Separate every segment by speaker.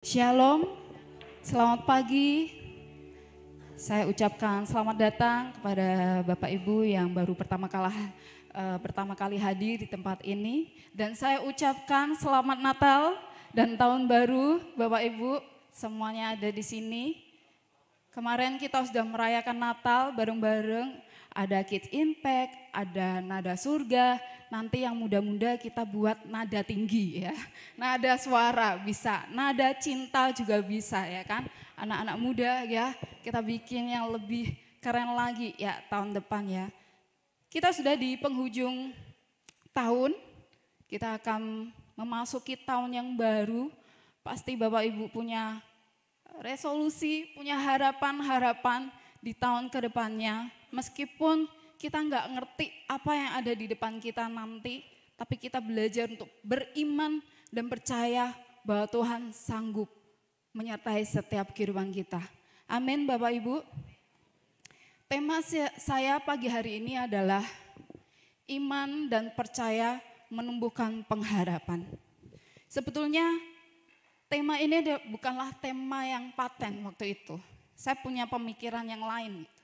Speaker 1: Shalom, selamat pagi. Saya ucapkan selamat datang kepada Bapak Ibu yang baru pertama kali hadir di tempat ini. Dan saya ucapkan selamat Natal dan Tahun Baru Bapak Ibu semuanya ada di sini. Kemarin kita sudah merayakan Natal bareng-bareng. Ada Kids Impact, ada Nada Surga, nanti yang muda-muda kita buat nada tinggi ya. Nada suara bisa, nada cinta juga bisa ya kan. Anak-anak muda ya, kita bikin yang lebih keren lagi ya tahun depan ya. Kita sudah di penghujung tahun, kita akan memasuki tahun yang baru. Pasti Bapak Ibu punya resolusi, punya harapan-harapan di tahun kedepannya. Meskipun kita nggak ngerti apa yang ada di depan kita nanti, tapi kita belajar untuk beriman dan percaya bahwa Tuhan sanggup menyertai setiap kehidupan kita. Amin Bapak Ibu. Tema saya pagi hari ini adalah iman dan percaya menumbuhkan pengharapan. Sebetulnya tema ini bukanlah tema yang paten waktu itu. Saya punya pemikiran yang lain gitu.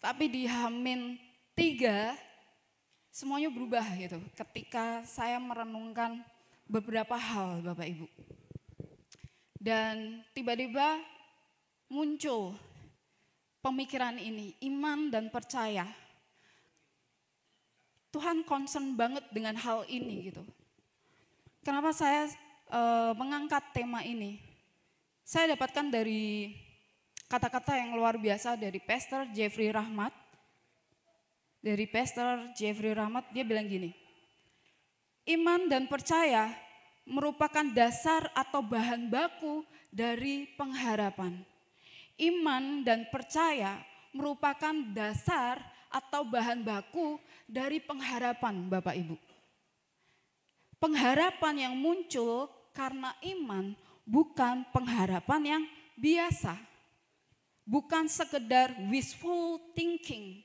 Speaker 1: Tapi di H-3 semuanya berubah gitu. Ketika saya merenungkan beberapa hal Bapak Ibu. Dan tiba-tiba muncul pemikiran ini, iman dan percaya. Tuhan concern banget dengan hal ini gitu. Kenapa saya mengangkat tema ini? Saya dapatkan dari kata-kata yang luar biasa dari Pastor Jeffrey Rahmat. Dari Pastor Jeffrey Rahmat dia bilang gini, iman dan percaya merupakan dasar atau bahan baku dari pengharapan. Iman dan percaya merupakan dasar atau bahan baku dari pengharapan Bapak Ibu. Pengharapan yang muncul karena iman bukan pengharapan yang biasa. Bukan sekedar wishful thinking,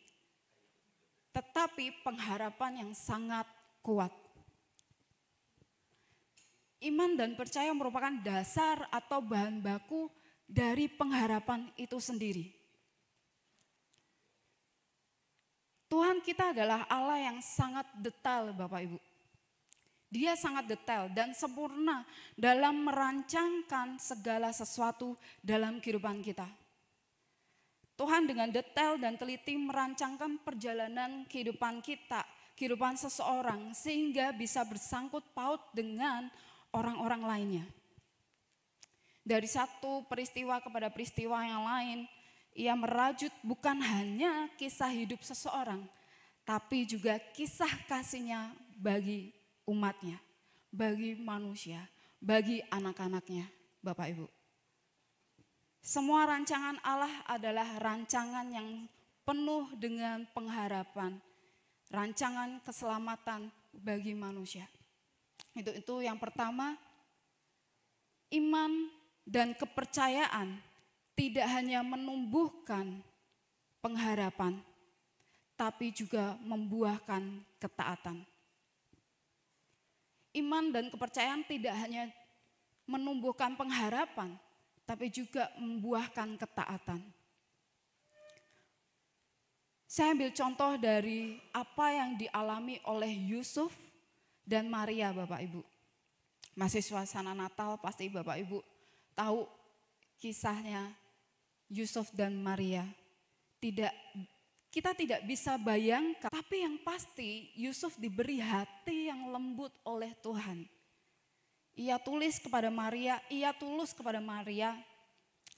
Speaker 1: tetapi pengharapan yang sangat kuat. Iman dan percaya merupakan dasar atau bahan baku dari pengharapan itu sendiri. Tuhan kita adalah Allah yang sangat detail Bapak Ibu. Dia sangat detail dan sempurna dalam merancangkan segala sesuatu dalam kehidupan kita. Tuhan dengan detail dan teliti merancangkan perjalanan kehidupan kita, kehidupan seseorang sehingga bisa bersangkut paut dengan orang-orang lainnya. Dari satu peristiwa kepada peristiwa yang lain, ia merajut bukan hanya kisah hidup seseorang, tapi juga kisah kasihnya bagi umatnya, bagi manusia, bagi anak-anaknya, Bapak Ibu. Semua rancangan Allah adalah rancangan yang penuh dengan pengharapan, rancangan keselamatan bagi manusia. Itu yang pertama, iman dan kepercayaan tidak hanya menumbuhkan pengharapan, tapi juga membuahkan ketaatan. Iman dan kepercayaan tidak hanya menumbuhkan pengharapan, tapi juga membuahkan ketaatan. Saya ambil contoh dari apa yang dialami oleh Yusuf dan Maria Bapak Ibu. Masih suasana Natal pasti Bapak Ibu tahu kisahnya Yusuf dan Maria. Kita tidak bisa bayangkan, tapi yang pasti Yusuf diberi hati yang lembut oleh Tuhan. Ia tulus kepada Maria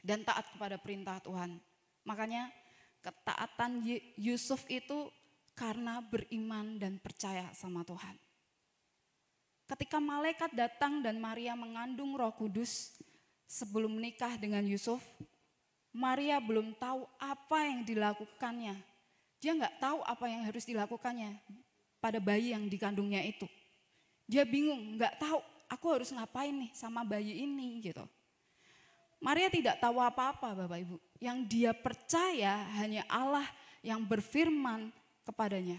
Speaker 1: dan taat kepada perintah Tuhan. Makanya ketaatan Yusuf itu karena beriman dan percaya sama Tuhan. Ketika malaikat datang dan Maria mengandung Roh Kudus sebelum menikah dengan Yusuf, Maria belum tahu apa yang dilakukannya. Dia nggak tahu apa yang harus dilakukannya pada bayi yang dikandungnya itu. Dia bingung, nggak tahu. Aku harus ngapain nih sama bayi ini gitu. Maria tidak tahu apa-apa Bapak Ibu. Yang dia percaya hanya Allah yang berfirman kepadanya.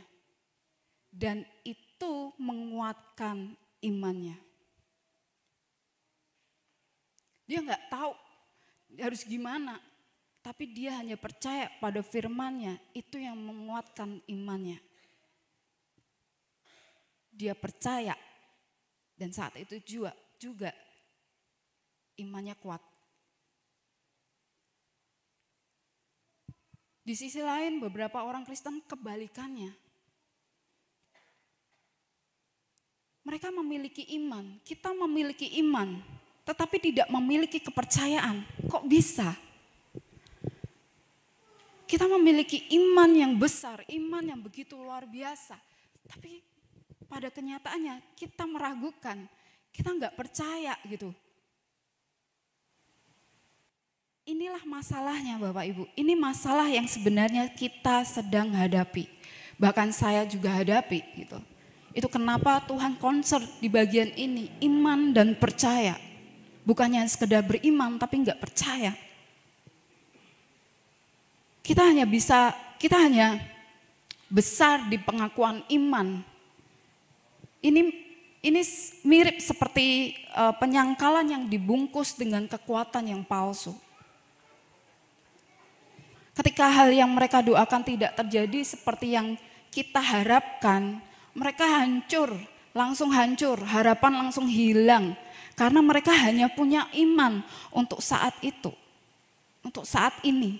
Speaker 1: Dan itu menguatkan imannya. Dia nggak tahu harus gimana. Tapi dia hanya percaya pada firman-Nya, itu yang menguatkan imannya. Dia percaya dan saat itu juga imannya kuat. Di sisi lain beberapa orang Kristen kebalikannya. Mereka memiliki iman, kita memiliki iman, tetapi tidak memiliki kepercayaan. Kok bisa? Kita memiliki iman yang besar, iman yang begitu luar biasa. Tapi pada kenyataannya kita meragukan, kita nggak percaya gitu. Inilah masalahnya Bapak Ibu, ini masalah yang sebenarnya kita sedang hadapi. Bahkan saya juga hadapi gitu. Itu kenapa Tuhan concern di bagian ini, iman dan percaya. Bukannya sekedar beriman tapi enggak percaya. Kita hanya besar di pengakuan iman. Ini mirip seperti penyangkalan yang dibungkus dengan kekuatan yang palsu. Ketika hal yang mereka doakan tidak terjadi seperti yang kita harapkan, mereka hancur, langsung hancur, harapan langsung hilang. Karena mereka hanya punya iman untuk saat itu, untuk saat ini.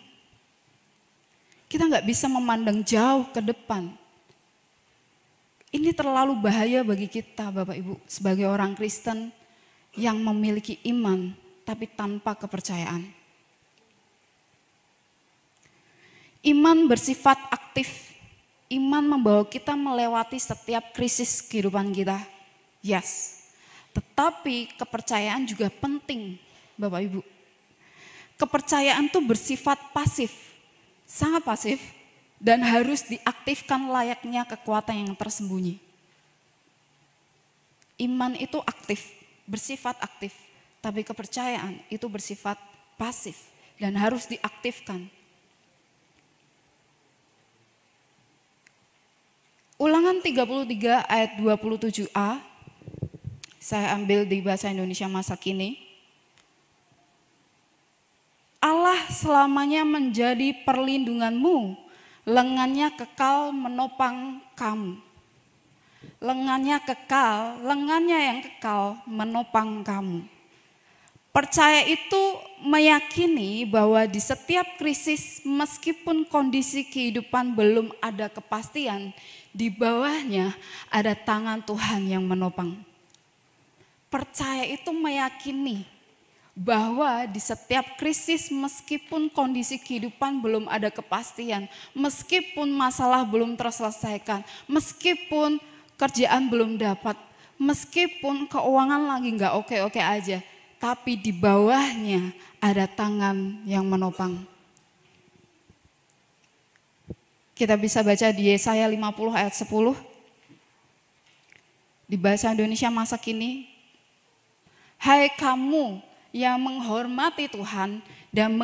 Speaker 1: Kita nggak bisa memandang jauh ke depan. Ini terlalu bahaya bagi kita Bapak Ibu sebagai orang Kristen yang memiliki iman tapi tanpa kepercayaan. Iman bersifat aktif. Iman membawa kita melewati setiap krisis kehidupan kita. Yes. Tetapi kepercayaan juga penting, Bapak Ibu. Kepercayaan itu bersifat pasif, sangat pasif, dan harus diaktifkan layaknya kekuatan yang tersembunyi. Iman itu aktif, bersifat aktif, tapi kepercayaan itu bersifat pasif dan harus diaktifkan. Ulangan 33 ayat 27a, saya ambil di bahasa Indonesia masa kini. Allah selamanya menjadi perlindunganmu, lengannya kekal menopang kamu. Lengannya kekal, lengannya yang kekal menopang kamu. Percaya itu meyakini bahwa di setiap krisis meskipun kondisi kehidupan belum ada kepastian, di bawahnya ada tangan Tuhan yang menopang. Percaya itu meyakini bahwa di setiap krisis meskipun kondisi kehidupan belum ada kepastian, meskipun masalah belum terselesaikan, meskipun kerjaan belum dapat, meskipun keuangan lagi nggak oke-oke aja, tapi di bawahnya ada tangan yang menopang. Kita bisa baca di Yesaya 50 ayat 10. Di bahasa Indonesia masa kini. Hai kamu yang menghormati Tuhan dan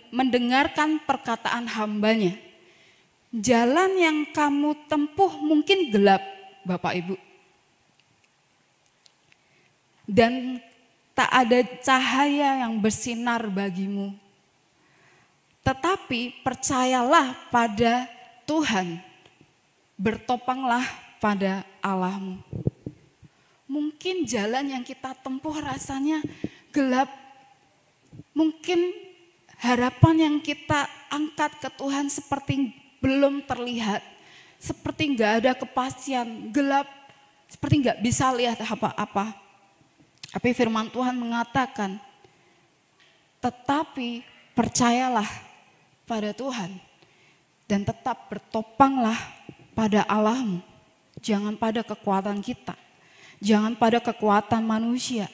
Speaker 1: mendengarkan perkataan hamba-Nya. Jalan yang kamu tempuh mungkin gelap, Bapak Ibu. Dan tak ada cahaya yang bersinar bagimu. Tetapi percayalah pada Tuhan, bertopanglah pada Allahmu. Mungkin jalan yang kita tempuh rasanya gelap. Mungkin harapan yang kita angkat ke Tuhan seperti belum terlihat. Seperti nggak ada kepastian, gelap. Seperti nggak bisa lihat apa-apa. Tapi firman Tuhan mengatakan, tetapi percayalah pada Tuhan. Dan tetap bertopanglah pada Allahmu. Jangan pada kekuatan kita. Jangan pada kekuatan manusia.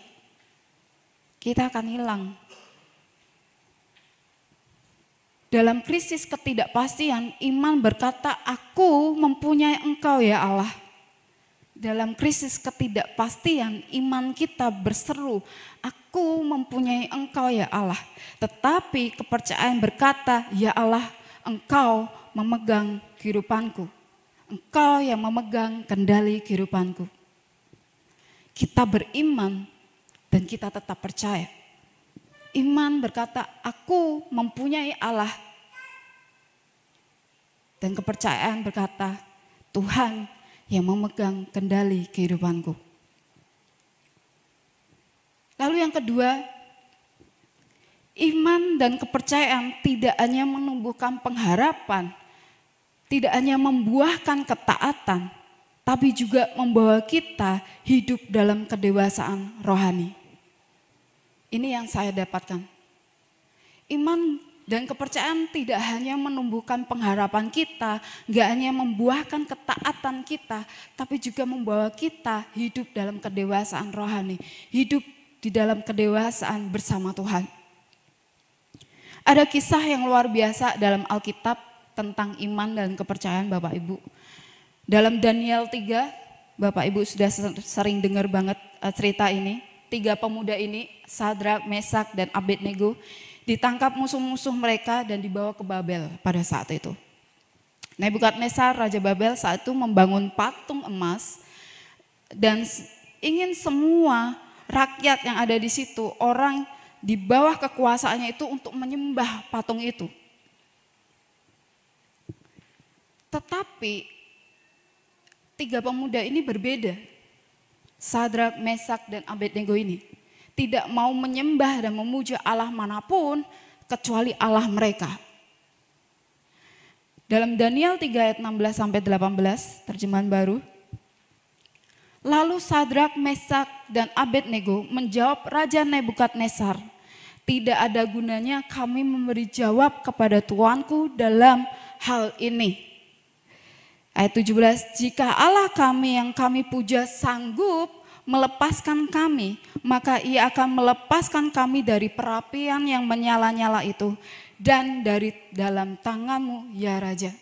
Speaker 1: Kita akan hilang. Dalam krisis ketidakpastian, iman berkata, aku mempunyai Engkau ya Allah. Dalam krisis ketidakpastian, iman kita berseru, aku mempunyai Engkau ya Allah. Tetapi kepercayaan berkata, ya Allah, Engkau memegang kehidupanku. Engkau yang memegang kendali kehidupanku. Kita beriman dan kita tetap percaya. Iman berkata, aku mempunyai Allah. Dan kepercayaan berkata, Tuhan yang memegang kendali kehidupanku. Lalu yang kedua, iman dan kepercayaan tidak hanya menumbuhkan pengharapan, tidak hanya membuahkan ketaatan, tapi juga membawa kita hidup dalam kedewasaan rohani. Ini yang saya dapatkan. Iman dan kepercayaan tidak hanya menumbuhkan pengharapan kita, gak hanya membuahkan ketaatan kita, tapi juga membawa kita hidup dalam kedewasaan rohani, hidup di dalam kedewasaan bersama Tuhan. Ada kisah yang luar biasa dalam Alkitab tentang iman dan kepercayaan Bapak Ibu. Dalam Daniel 3, Bapak Ibu sudah sering dengar banget cerita ini. 3 pemuda ini, Sadrak, Mesak, dan Abednego, ditangkap musuh-musuh mereka dan dibawa ke Babel pada saat itu. Nebukadnezar, Raja Babel saat itu membangun patung emas dan ingin semua rakyat yang ada di situ, orang di bawah kekuasaannya itu untuk menyembah patung itu. Tetapi 3 pemuda ini berbeda. Sadrak, Mesak, dan Abednego ini tidak mau menyembah dan memuja Allah manapun kecuali Allah mereka. Dalam Daniel 3 ayat 16-18 terjemahan baru. Lalu Sadrak, Mesak, dan Abednego menjawab Raja Nebukadnezar, tidak ada gunanya kami memberi jawab kepada Tuanku dalam hal ini. Ayat 17, jika Allah kami yang kami puja sanggup melepaskan kami, maka ia akan melepaskan kami dari perapian yang menyala-nyala itu dan dari dalam tanganmu ya Raja.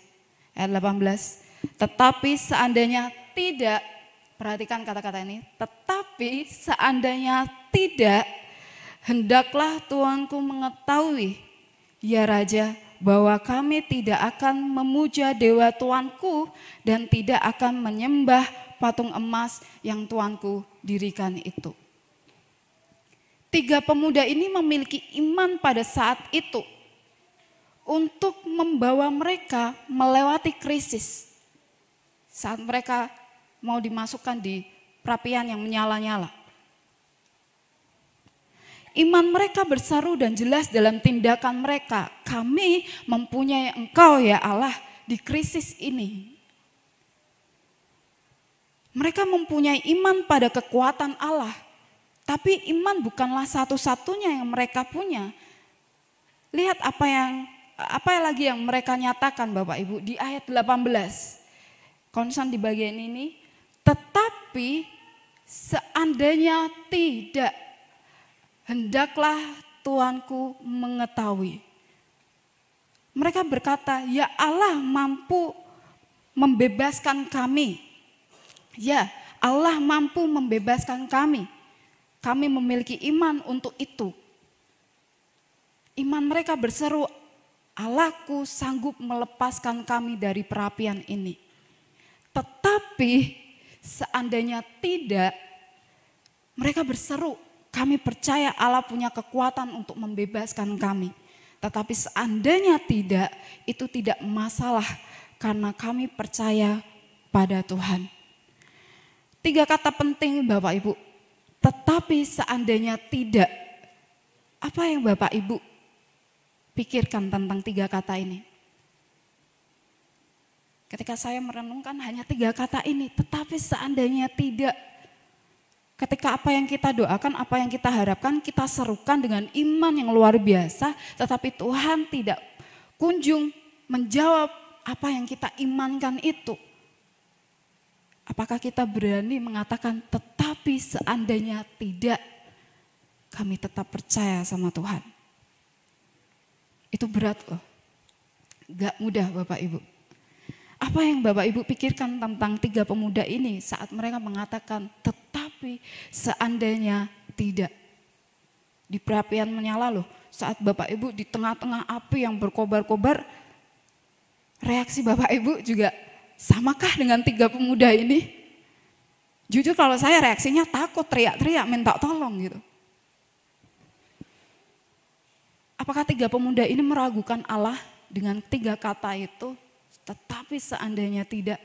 Speaker 1: Ayat 18, tetapi seandainya tidak, perhatikan kata-kata ini, tetapi seandainya tidak, hendaklah Tuanku mengetahui ya Raja, bahwa kami tidak akan memuja dewa Tuanku dan tidak akan menyembah patung emas yang Tuanku dirikan itu. 3 pemuda ini memiliki iman pada saat itu untuk membawa mereka melewati krisis saat mereka mau dimasukkan di perapian yang menyala-nyala. Iman mereka berseru dan jelas dalam tindakan mereka. Kami mempunyai Engkau ya Allah di krisis ini. Mereka mempunyai iman pada kekuatan Allah. Tapi iman bukanlah satu-satunya yang mereka punya. Lihat apa lagi yang mereka nyatakan Bapak Ibu di ayat 18. Konsen di bagian ini. Tetapi seandainya tidak, hendaklah Tuanku mengetahui. Mereka berkata, ya Allah mampu membebaskan kami. Ya, Allah mampu membebaskan kami. Kami memiliki iman untuk itu. Iman mereka berseru, Allahku sanggup melepaskan kami dari perapian ini. Tetapi seandainya tidak, mereka berseru, kami percaya Allah punya kekuatan untuk membebaskan kami. Tetapi seandainya tidak, itu tidak masalah karena kami percaya pada Tuhan. 3 kata penting Bapak Ibu. Tetapi seandainya tidak, apa yang Bapak Ibu pikirkan tentang 3 kata ini? Ketika saya merenungkan hanya 3 kata ini, tetapi seandainya tidak. Ketika apa yang kita doakan, apa yang kita harapkan, kita serukan dengan iman yang luar biasa, tetapi Tuhan tidak kunjung menjawab apa yang kita imankan itu. Apakah kita berani mengatakan, tetapi seandainya tidak, kami tetap percaya sama Tuhan. Itu berat loh, gak mudah Bapak Ibu. Apa yang Bapak Ibu pikirkan tentang 3 pemuda ini saat mereka mengatakan, tetapi seandainya tidak. Di perapian menyala loh, saat Bapak Ibu di tengah-tengah api yang berkobar-kobar, reaksi Bapak Ibu juga samakah dengan 3 pemuda ini? Jujur kalau saya reaksinya takut, teriak-teriak, minta tolong gitu. Apakah tiga pemuda ini meragukan Allah dengan tiga kata itu? Tetapi seandainya tidak,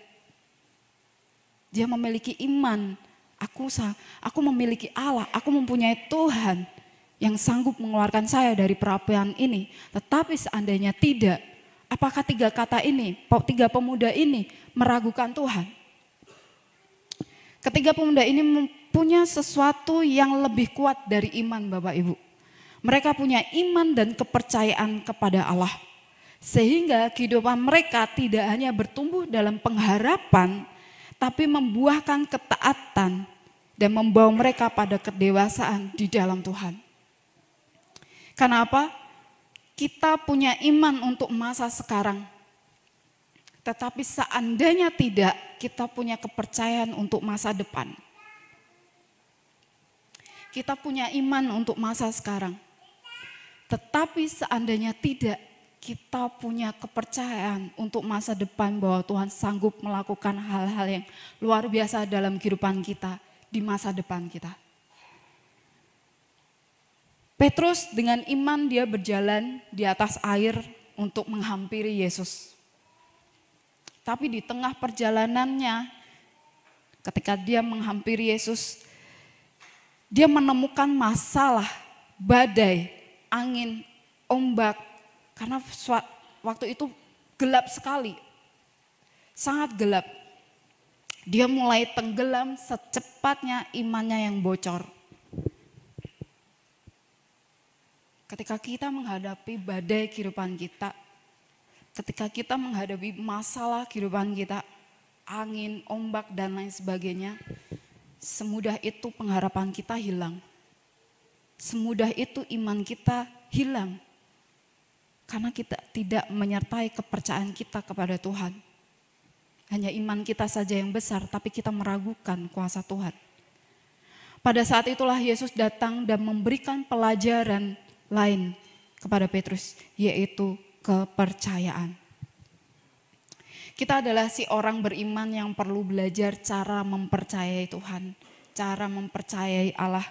Speaker 1: dia memiliki iman. Aku memiliki Allah, aku mempunyai Tuhan yang sanggup mengeluarkan saya dari perapian ini. Tetapi seandainya tidak, apakah tiga kata ini, tiga pemuda ini meragukan Tuhan? Ketiga pemuda ini punya sesuatu yang lebih kuat dari iman, Bapak Ibu. Mereka punya iman dan kepercayaan kepada Allah. Sehingga kehidupan mereka tidak hanya bertumbuh dalam pengharapan, tapi membuahkan ketaatan dan membawa mereka pada kedewasaan di dalam Tuhan. Kenapa? Kita punya iman untuk masa sekarang. Tetapi seandainya tidak, kita punya kepercayaan untuk masa depan. Kita punya iman untuk masa sekarang. Tetapi seandainya tidak, kita punya kepercayaan untuk masa depan bahwa Tuhan sanggup melakukan hal-hal yang luar biasa dalam kehidupan kita di masa depan kita. Petrus dengan iman dia berjalan di atas air untuk menghampiri Yesus. Tapi di tengah perjalanannya, ketika dia menghampiri Yesus, dia menemukan masalah, badai, angin, ombak, karena waktu itu gelap sekali, sangat gelap. Dia mulai tenggelam secepatnya imannya yang bocor. Ketika kita menghadapi badai kehidupan kita, ketika kita menghadapi masalah kehidupan kita, angin, ombak, dan lain sebagainya, semudah itu pengharapan kita hilang. Semudah itu iman kita hilang. Karena kita tidak menyertai kepercayaan kita kepada Tuhan. Hanya iman kita saja yang besar, tapi kita meragukan kuasa Tuhan. Pada saat itulah Yesus datang dan memberikan pelajaran lain kepada Petrus, yaitu kepercayaan. Kita adalah si orang beriman yang perlu belajar cara mempercayai Tuhan, cara mempercayai Allah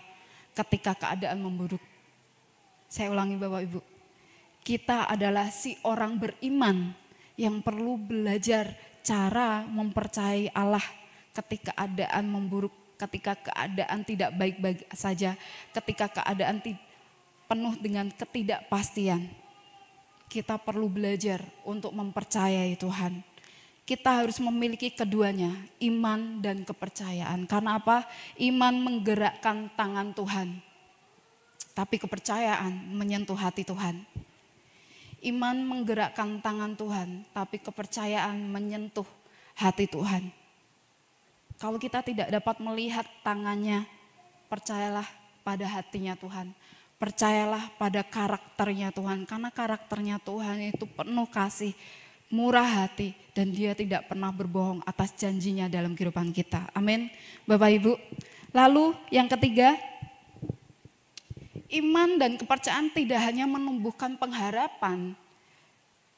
Speaker 1: ketika keadaan memburuk. Saya ulangi Bapak Ibu, kita adalah si orang beriman yang perlu belajar cara mempercayai Allah ketika keadaan memburuk, ketika keadaan tidak baik-baik saja, ketika keadaan penuh dengan ketidakpastian. Kita perlu belajar untuk mempercayai Tuhan. Kita harus memiliki keduanya, iman dan kepercayaan. Karena apa? Iman menggerakkan tangan Tuhan, tapi kepercayaan menyentuh hati Tuhan. Iman menggerakkan tangan Tuhan, tapi kepercayaan menyentuh hati Tuhan. Kalau kita tidak dapat melihat tangannya, percayalah pada hatinya Tuhan. Percayalah pada karakternya Tuhan, karena karakternya Tuhan itu penuh kasih, murah hati, dan dia tidak pernah berbohong atas janjinya dalam kehidupan kita. Amin, Bapak Ibu. Lalu yang ketiga, iman dan kepercayaan tidak hanya menumbuhkan pengharapan,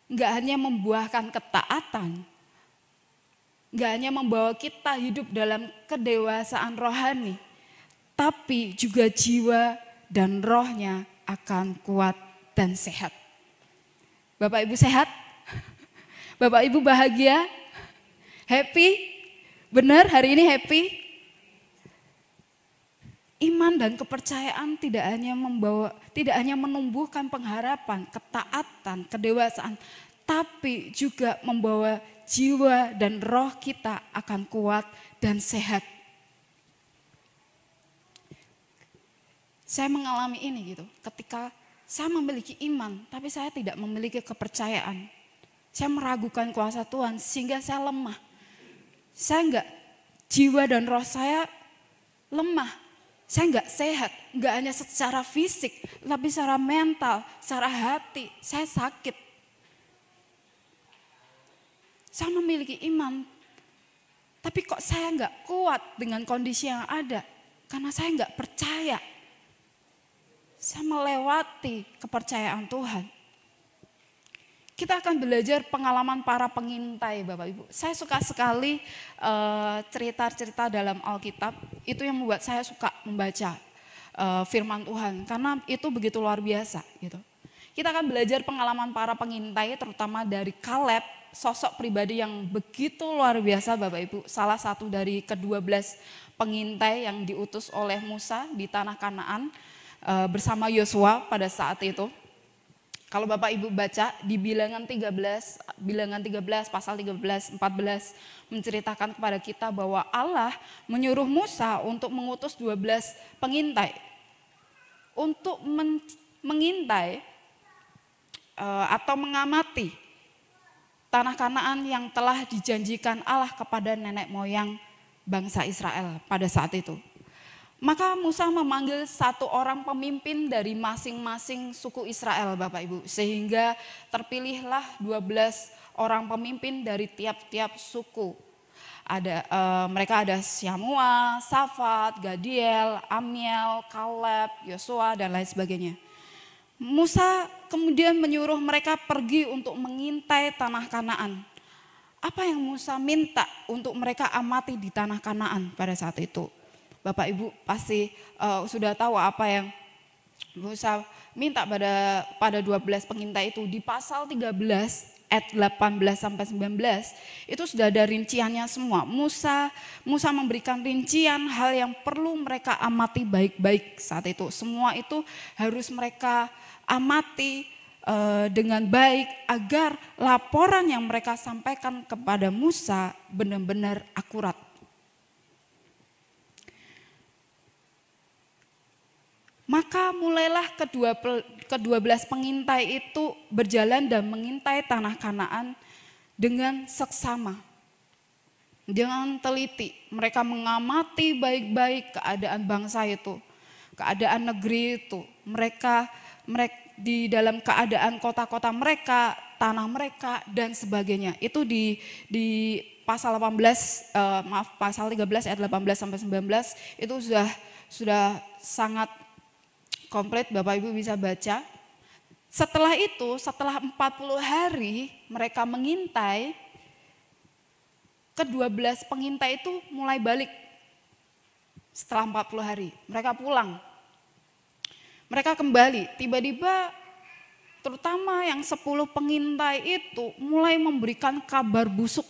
Speaker 1: enggak hanya membuahkan ketaatan, enggak hanya membawa kita hidup dalam kedewasaan rohani, tapi juga jiwa dan rohnya akan kuat dan sehat. Bapak Ibu sehat? Bapak Ibu bahagia? Happy? Benar hari ini happy? Iman dan kepercayaan tidak hanya menumbuhkan pengharapan, ketaatan, kedewasaan, tapi juga membawa jiwa dan roh kita akan kuat dan sehat. Saya mengalami ini gitu, ketika saya memiliki iman, tapi saya tidak memiliki kepercayaan. Saya meragukan kuasa Tuhan sehingga saya lemah. Jiwa dan roh saya lemah. Saya enggak sehat, enggak hanya secara fisik, tapi secara mental, secara hati, saya sakit. Saya memiliki iman, tapi kok saya enggak kuat dengan kondisi yang ada, karena saya enggak percaya. Saya melewati kepercayaan Tuhan. Kita akan belajar pengalaman para pengintai Bapak Ibu. Saya suka sekali cerita-cerita dalam Alkitab, itu yang membuat saya suka membaca firman Tuhan. Karena itu begitu luar biasa gitu. Kita akan belajar pengalaman para pengintai, terutama dari Kaleb, sosok pribadi yang begitu luar biasa Bapak Ibu. Salah satu dari ke-12 pengintai yang diutus oleh Musa di tanah Kanaan bersama Yosua pada saat itu. Kalau Bapak Ibu baca di bilangan 13 pasal 13, 14 menceritakan kepada kita bahwa Allah menyuruh Musa untuk mengutus 12 pengintai untuk mengintai atau mengamati tanah Kanaan yang telah dijanjikan Allah kepada nenek moyang bangsa Israel pada saat itu. Maka Musa memanggil satu orang pemimpin dari masing-masing suku Israel Bapak Ibu. Sehingga terpilihlah 12 orang pemimpin dari tiap-tiap suku. Mereka ada Syamua, Safat, Gadiel, Amiel, Kaleb, Yosua dan lain sebagainya. Musa kemudian menyuruh mereka pergi untuk mengintai tanah Kanaan. Apa yang Musa minta untuk mereka amati di tanah Kanaan pada saat itu? Bapak Ibu pasti sudah tahu apa yang Musa minta pada 12 pengintai itu. Di pasal 13 ayat 18 sampai 19 itu sudah ada rinciannya semua. Musa memberikan rincian hal yang perlu mereka amati baik-baik saat itu. Semua itu harus mereka amati dengan baik agar laporan yang mereka sampaikan kepada Musa benar-benar akurat. Maka mulailah ke-12 pengintai itu berjalan dan mengintai tanah Kanaan dengan seksama. Dengan teliti, mereka mengamati baik-baik keadaan bangsa itu, keadaan negeri itu. Mereka di dalam keadaan kota-kota mereka, tanah mereka dan sebagainya. Itu di pasal 13 ayat 18 sampai 19 itu sudah sangat komplit, Bapak Ibu bisa baca. Setelah itu, setelah 40 hari mereka mengintai, ke-12 pengintai itu mulai balik. Setelah 40 hari, mereka pulang. Mereka kembali, tiba-tiba terutama yang 10 pengintai itu mulai memberikan kabar busuk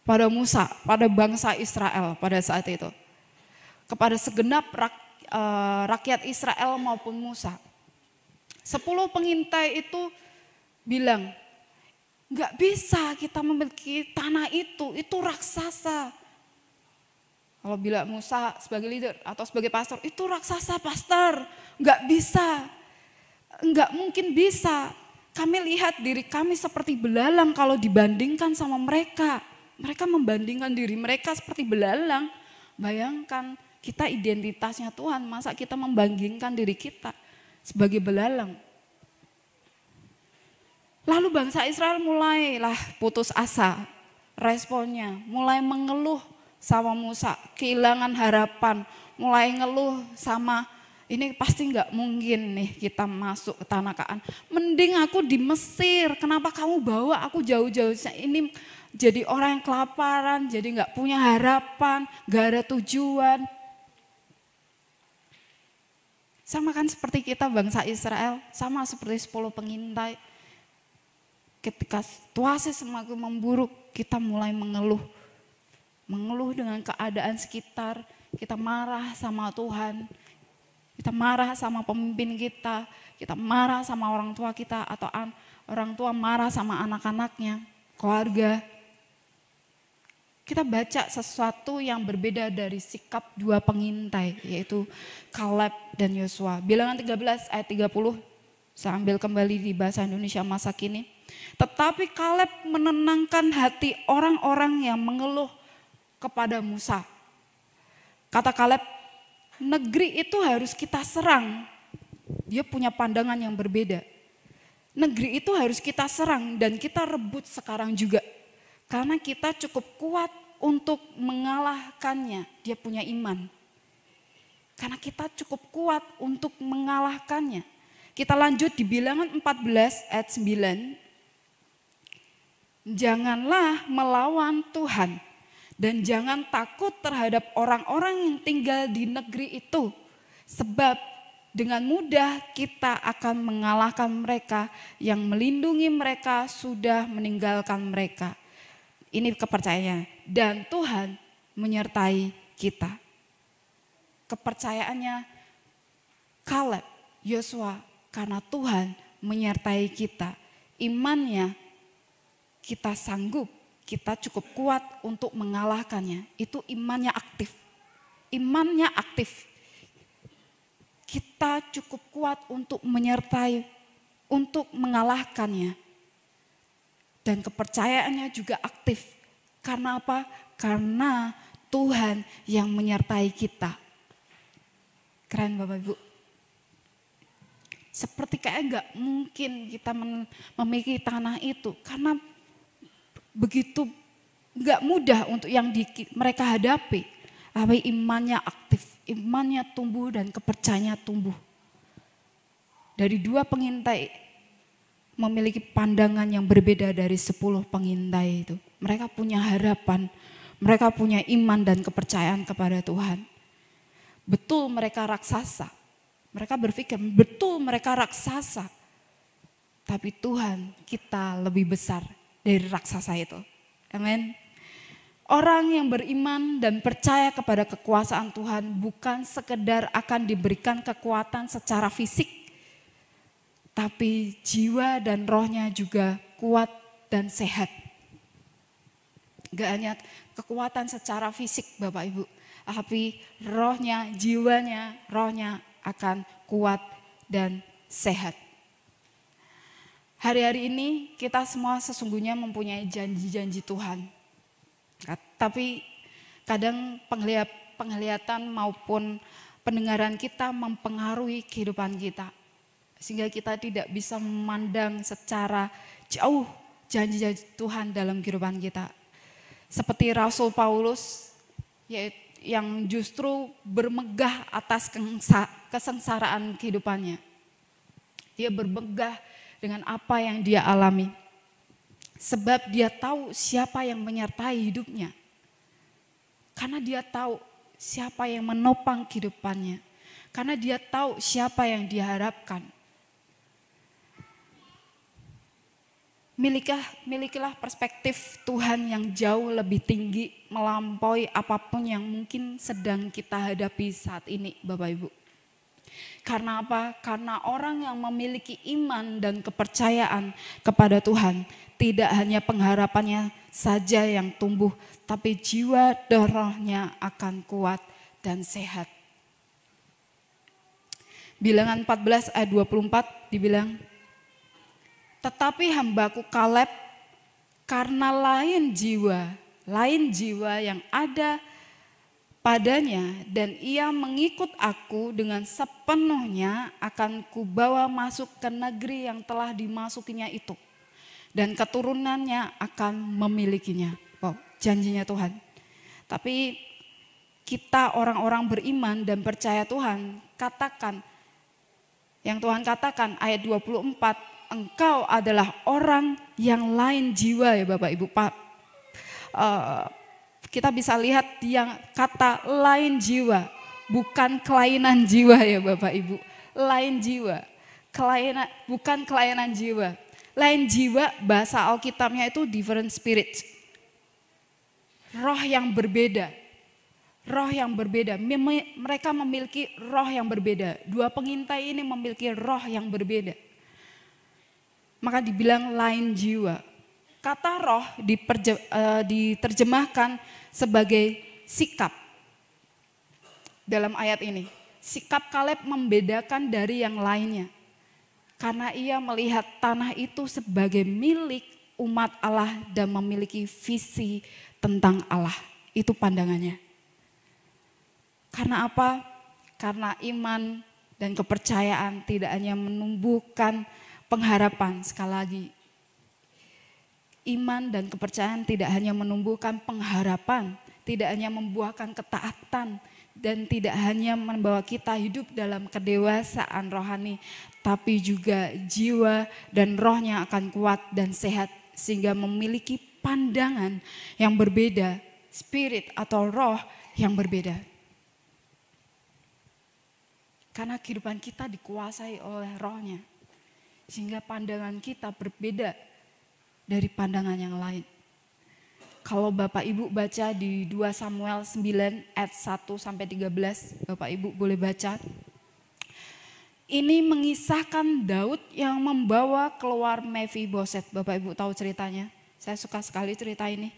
Speaker 1: pada Musa, pada bangsa Israel pada saat itu. Kepada segenap rakyat Israel maupun Musa. 10 pengintai itu bilang, nggak bisa kita memiliki tanah itu raksasa. Kalau bilang Musa sebagai leader atau sebagai pastor, itu raksasa pastor, nggak bisa, nggak mungkin bisa. Kami lihat diri kami seperti belalang kalau dibandingkan sama mereka. Mereka membandingkan diri mereka seperti belalang. Bayangkan, kita identitasnya Tuhan, masa kita membandingkan diri kita sebagai belalang. Lalu bangsa Israel mulailah putus asa, responnya mulai mengeluh sama Musa, kehilangan harapan, mulai ngeluh sama ini pasti nggak mungkin nih kita masuk ke tanah Kanaan. Mending aku di Mesir, kenapa kamu bawa aku jauh-jauh, ini jadi orang yang kelaparan, jadi nggak punya harapan, nggak ada tujuan. Sama kan seperti kita bangsa Israel, sama seperti 10 pengintai. Ketika situasi semakin memburuk, kita mulai mengeluh. Mengeluh dengan keadaan sekitar, kita marah sama Tuhan, kita marah sama pemimpin kita marah sama orang tua kita, atau orang tua marah sama anak-anaknya, keluarga. Kita baca sesuatu yang berbeda dari sikap 2 pengintai, yaitu Kaleb dan Yosua. Bilangan 13 ayat 30, saya ambil kembali di bahasa Indonesia masa kini. Tetapi Kaleb menenangkan hati orang-orang yang mengeluh kepada Musa. Kata Kaleb, negeri itu harus kita serang. Dia punya pandangan yang berbeda. Negeri itu harus kita serang dan kita rebut sekarang juga. Karena kita cukup kuat untuk mengalahkannya. Dia punya iman. Karena kita cukup kuat untuk mengalahkannya. Kita lanjut di bilangan 14 ayat 9. Janganlah melawan Tuhan. Dan jangan takut terhadap orang-orang yang tinggal di negeri itu. Sebab dengan mudah kita akan mengalahkan mereka yang melindungi mereka sudah meninggalkan mereka. Ini kepercayaannya. Dan Tuhan menyertai kita. Kepercayaannya Kaleb, Yosua, karena Tuhan menyertai kita. Imannya kita sanggup, kita cukup kuat untuk mengalahkannya. Itu imannya aktif. Imannya aktif. Kita cukup kuat untuk menyertai, untuk mengalahkannya. Dan kepercayaannya juga aktif. Karena apa? Karena Tuhan yang menyertai kita. Keren Bapak Ibu. Seperti kayak gak mungkin kita memiliki tanah itu. Karena begitu gak mudah untuk yang mereka hadapi. Tapi imannya aktif, imannya tumbuh dan kepercayaannya tumbuh. Dari 2 pengintai memiliki pandangan yang berbeda dari 10 pengintai itu. Mereka punya harapan, mereka punya iman dan kepercayaan kepada Tuhan. Betul mereka raksasa, mereka berpikir betul mereka raksasa. Tapi Tuhan kita lebih besar dari raksasa itu. Amin. Orang yang beriman dan percaya kepada kekuasaan Tuhan bukan sekedar akan diberikan kekuatan secara fisik, tapi jiwa dan rohnya juga kuat dan sehat. Gak hanya kekuatan secara fisik Bapak Ibu, tapi rohnya, jiwanya, rohnya akan kuat dan sehat. Hari-hari ini kita semua sesungguhnya mempunyai janji-janji Tuhan. Tapi kadang penglihatan maupun pendengaran kita mempengaruhi kehidupan kita. Sehingga kita tidak bisa memandang secara jauh janji-janji Tuhan dalam kehidupan kita. Seperti Rasul Paulus yang justru bermegah atas kesengsaraan kehidupannya. Dia bermegah dengan apa yang dia alami. Sebab dia tahu siapa yang menyertai hidupnya. Karena dia tahu siapa yang menopang kehidupannya. Karena dia tahu siapa yang diharapkan. Milikilah perspektif Tuhan yang jauh lebih tinggi melampaui apapun yang mungkin sedang kita hadapi saat ini Bapak Ibu. Karena apa? Karena orang yang memiliki iman dan kepercayaan kepada Tuhan tidak hanya pengharapannya saja yang tumbuh, tapi jiwa dan rohnya akan kuat dan sehat. Bilangan 14 ayat 24 dibilang, tetapi hambaku Kaleb karena lain jiwa yang ada padanya dan ia mengikut aku dengan sepenuhnya akan kubawa masuk ke negeri yang telah dimasukinya itu. Dan keturunannya akan memilikinya. Wow, janjinya Tuhan. Tapi kita orang-orang beriman dan percaya Tuhan, katakan, yang Tuhan katakan ayat 24, engkau adalah orang yang lain jiwa ya Bapak Ibu. Kita bisa lihat yang kata lain jiwa, bukan kelainan jiwa ya Bapak Ibu. Lain jiwa, bukan kelainan jiwa. Lain jiwa bahasa Alkitabnya itu different spirit. Roh yang berbeda. Roh yang berbeda. Mereka memiliki roh yang berbeda. 2 pengintai ini memiliki roh yang berbeda. Maka dibilang lain jiwa. Kata roh diterjemahkan sebagai sikap. Dalam ayat ini. Sikap Kaleb membedakan dari yang lainnya. Karena ia melihat tanah itu sebagai milik umat Allah dan memiliki visi tentang Allah. Itu pandangannya. Karena apa? Karena iman dan kepercayaan tidak hanya menumbuhkan pengharapan. Sekali lagi, iman dan kepercayaan tidak hanya menumbuhkan pengharapan, tidak hanya membuahkan ketaatan, dan tidak hanya membawa kita hidup dalam kedewasaan rohani, tapi juga jiwa dan rohnya akan kuat dan sehat sehingga memiliki pandangan yang berbeda, spirit atau roh yang berbeda. Karena kehidupan kita dikuasai oleh Roh-Nya. Sehingga pandangan kita berbeda dari pandangan yang lain. Kalau Bapak Ibu baca di 2 Samuel 9 ayat 1 sampai 13, Bapak Ibu boleh baca. Ini mengisahkan Daud yang membawa keluar Mephiboset. Bapak Ibu tahu ceritanya? Saya suka sekali cerita ini.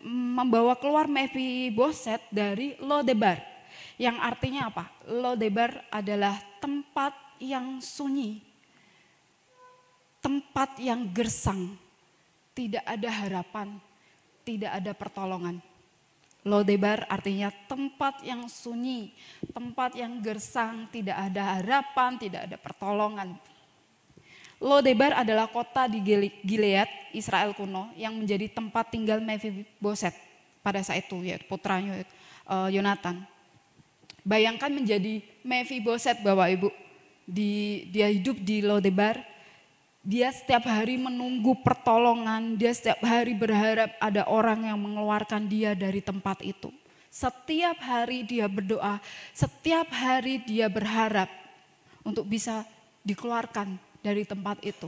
Speaker 1: Membawa keluar Mephiboset dari Lodebar. Yang artinya apa? Lodebar adalah tempat yang sunyi. Tempat yang gersang. Tidak ada harapan, tidak ada pertolongan. Lodebar artinya tempat yang sunyi, tempat yang gersang, tidak ada harapan, tidak ada pertolongan. Lodebar adalah kota di Gilead, Israel kuno, yang menjadi tempat tinggal Mephiboset pada saat itu, yaitu putranya Yonatan. Bayangkan menjadi Mephiboset, Bapak Ibu. Dia hidup di Lodebar. Dia setiap hari menunggu pertolongan. Dia setiap hari berharap ada orang yang mengeluarkan dia dari tempat itu. Setiap hari dia berdoa. Setiap hari dia berharap untuk bisa dikeluarkan dari tempat itu.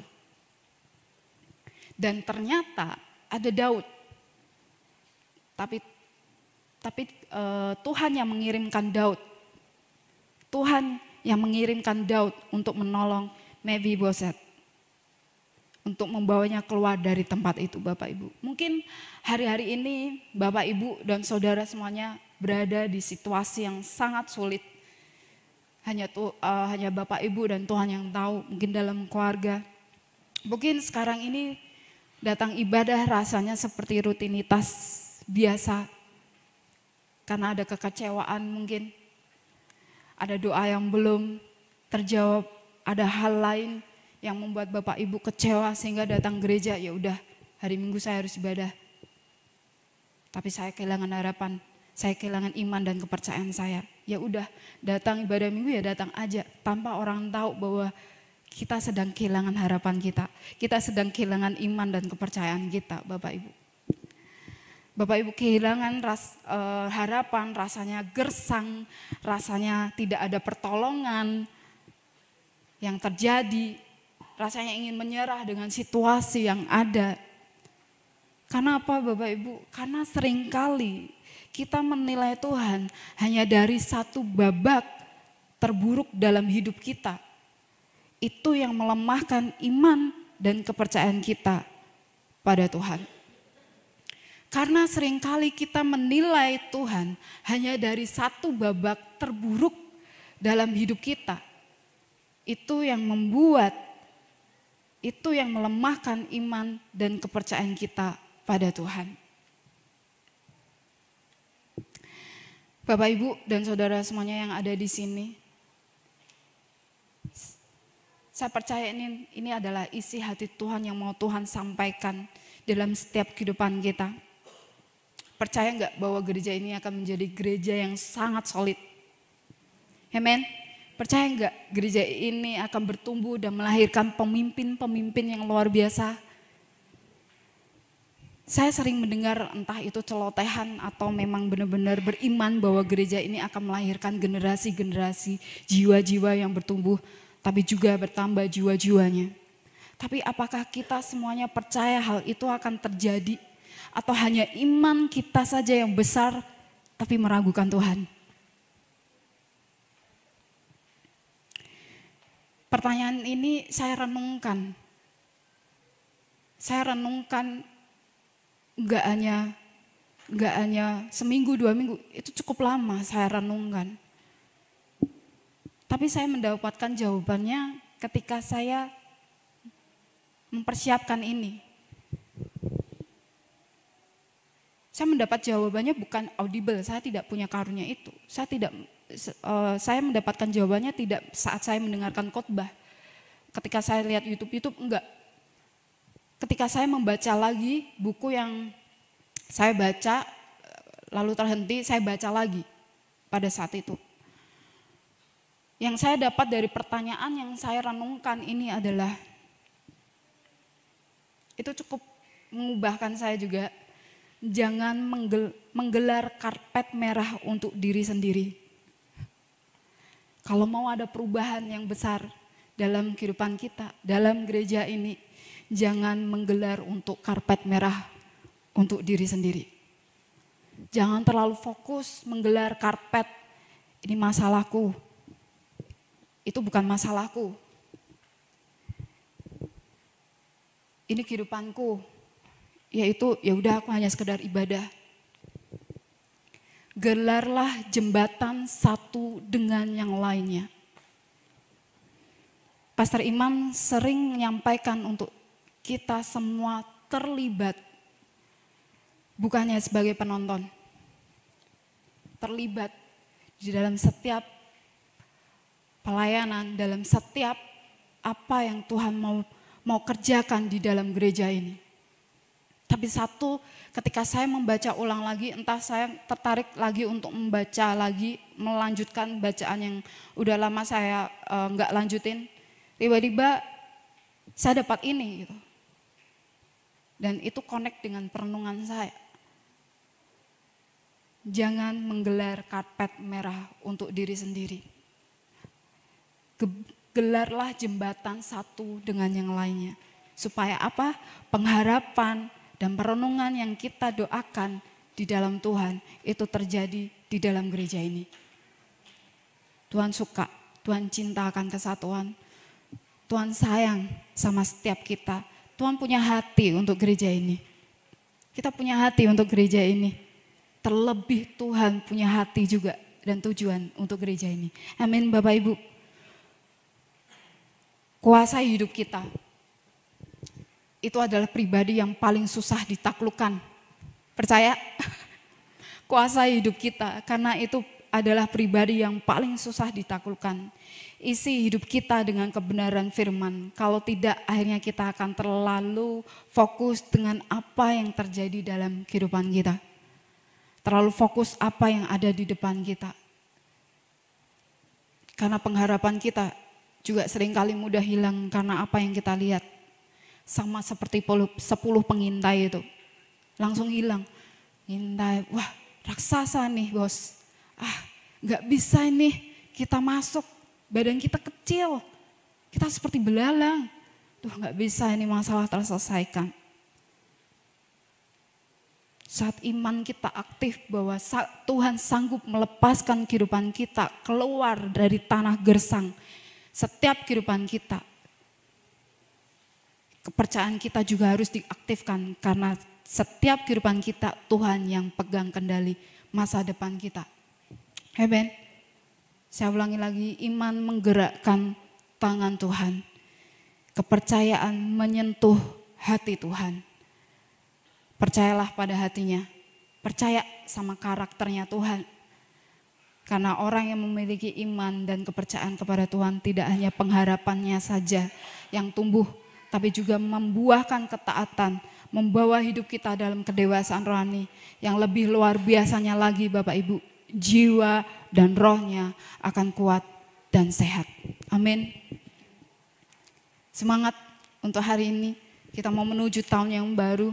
Speaker 1: Dan ternyata ada Daud. Tapi Tuhan yang mengirimkan Daud. Tuhan yang mengirimkan Daud untuk menolong Mephiboset. Untuk membawanya keluar dari tempat itu, Bapak Ibu. Mungkin hari-hari ini Bapak Ibu dan saudara semuanya berada di situasi yang sangat sulit. Hanya Bapak Ibu dan Tuhan yang tahu, mungkin dalam keluarga. Mungkin sekarang ini datang ibadah rasanya seperti rutinitas biasa. Karena ada kekecewaan mungkin, ada doa yang belum terjawab, ada hal lain yang membuat Bapak Ibu kecewa sehingga datang gereja, ya udah hari Minggu saya harus ibadah. Tapi saya kehilangan harapan, saya kehilangan iman dan kepercayaan saya. Ya udah datang ibadah Minggu ya datang aja tanpa orang tahu bahwa kita sedang kehilangan harapan kita. Kita sedang kehilangan iman dan kepercayaan kita, Bapak Ibu. Bapak Ibu kehilangan harapan, rasanya gersang, rasanya tidak ada pertolongan yang terjadi, rasanya ingin menyerah dengan situasi yang ada. Karena apa Bapak Ibu? Karena seringkali kita menilai Tuhan hanya dari satu babak terburuk dalam hidup kita. Itu yang melemahkan iman dan kepercayaan kita pada Tuhan. Karena seringkali kita menilai Tuhan hanya dari satu babak terburuk dalam hidup kita. Itu yang membuat, itu yang melemahkan iman dan kepercayaan kita pada Tuhan. Bapak, Ibu, dan saudara semuanya yang ada di sini, saya percaya ini adalah isi hati Tuhan yang mau Tuhan sampaikan dalam setiap kehidupan kita. Percaya enggak bahwa gereja ini akan menjadi gereja yang sangat solid? Amen. Percaya enggak gereja ini akan bertumbuh dan melahirkan pemimpin-pemimpin yang luar biasa? Saya sering mendengar entah itu celotehan atau memang benar-benar beriman bahwa gereja ini akan melahirkan generasi-generasi jiwa-jiwa yang bertumbuh, tapi juga bertambah jiwa-jiwanya. Tapi apakah kita semuanya percaya hal itu akan terjadi? Atau hanya iman kita saja yang besar tapi meragukan Tuhan? Pertanyaan ini saya renungkan. Saya renungkan enggak hanya seminggu, 2 minggu, itu cukup lama saya renungkan. Tapi saya mendapatkan jawabannya ketika saya mempersiapkan ini. Saya mendapat jawabannya bukan audible, saya tidak punya karunia itu. Saya mendapatkan jawabannya tidak saat saya mendengarkan khotbah. Ketika saya lihat YouTube enggak. Ketika saya membaca lagi buku yang saya baca, lalu terhenti, saya baca lagi pada saat itu. Yang saya dapat dari pertanyaan yang saya renungkan ini adalah, itu cukup mengubahkan saya juga. Jangan menggelar karpet merah untuk diri sendiri. Kalau mau ada perubahan yang besar dalam kehidupan kita, dalam gereja ini, jangan menggelar untuk karpet merah untuk diri sendiri. Jangan terlalu fokus menggelar karpet, ini masalahku, itu bukan masalahku. Ini kehidupanku, yaitu ya udah aku hanya sekedar ibadah. Gelarlah jembatan satu dengan yang lainnya. Pastor Imam sering menyampaikan untuk kita semua terlibat, bukannya sebagai penonton, terlibat di dalam setiap pelayanan, dalam setiap apa yang Tuhan mau kerjakan di dalam gereja ini. Tapi satu, ketika saya membaca ulang lagi, entah saya tertarik lagi untuk membaca lagi, melanjutkan bacaan yang udah lama saya nggak lanjutin, tiba-tiba saya dapat ini gitu. Dan itu connect dengan perenungan saya. Jangan menggelar karpet merah untuk diri sendiri. Gelarlah jembatan satu dengan yang lainnya. Supaya apa? Pengharapan dan perenungan yang kita doakan di dalam Tuhan itu terjadi di dalam gereja ini. Tuhan suka, Tuhan cinta akan kesatuan. Tuhan sayang sama setiap kita. Tuhan punya hati untuk gereja ini. Kita punya hati untuk gereja ini. Terlebih Tuhan punya hati juga dan tujuan untuk gereja ini. Amin Bapak Ibu. Kuasai hidup kita. Itu adalah pribadi yang paling susah ditaklukkan. Percaya? Kuasai hidup kita karena itu adalah pribadi yang paling susah ditaklukkan. Isi hidup kita dengan kebenaran firman. Kalau tidak akhirnya kita akan terlalu fokus dengan apa yang terjadi dalam kehidupan kita. Terlalu fokus apa yang ada di depan kita. Karena pengharapan kita juga seringkali mudah hilang karena apa yang kita lihat. Sama seperti 10 pengintai itu. Langsung hilang. Ngintai, wah raksasa nih bos. Gak bisa ini kita masuk. Badan kita kecil. Kita seperti belalang. Tuh gak bisa ini masalah terselesaikan. Saat iman kita aktif bahwa Tuhan sanggup melepaskan kehidupan kita keluar dari tanah gersang. Setiap kehidupan kita, kepercayaan kita juga harus diaktifkan karena setiap kehidupan kita Tuhan yang pegang kendali masa depan kita. Amen. Saya ulangi lagi, iman menggerakkan tangan Tuhan. Kepercayaan menyentuh hati Tuhan. Percayalah pada hatinya. Percaya sama karakternya Tuhan. Karena orang yang memiliki iman dan kepercayaan kepada Tuhan tidak hanya pengharapannya saja yang tumbuh, tapi juga membuahkan ketaatan, membawa hidup kita dalam kedewasaan rohani yang lebih luar biasanya lagi Bapak Ibu. Jiwa dan rohnya akan kuat dan sehat. Amin. Semangat untuk hari ini, kita mau menuju tahun yang baru,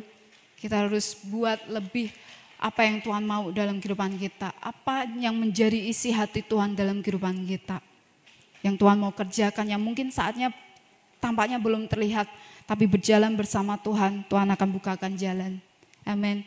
Speaker 1: kita harus buat lebih apa yang Tuhan mau dalam kehidupan kita. Apa yang menjadi isi hati Tuhan dalam kehidupan kita. Yang Tuhan mau kerjakan yang mungkin saatnya tampaknya belum terlihat. Tapi berjalan bersama Tuhan, Tuhan akan bukakan jalan. Amin.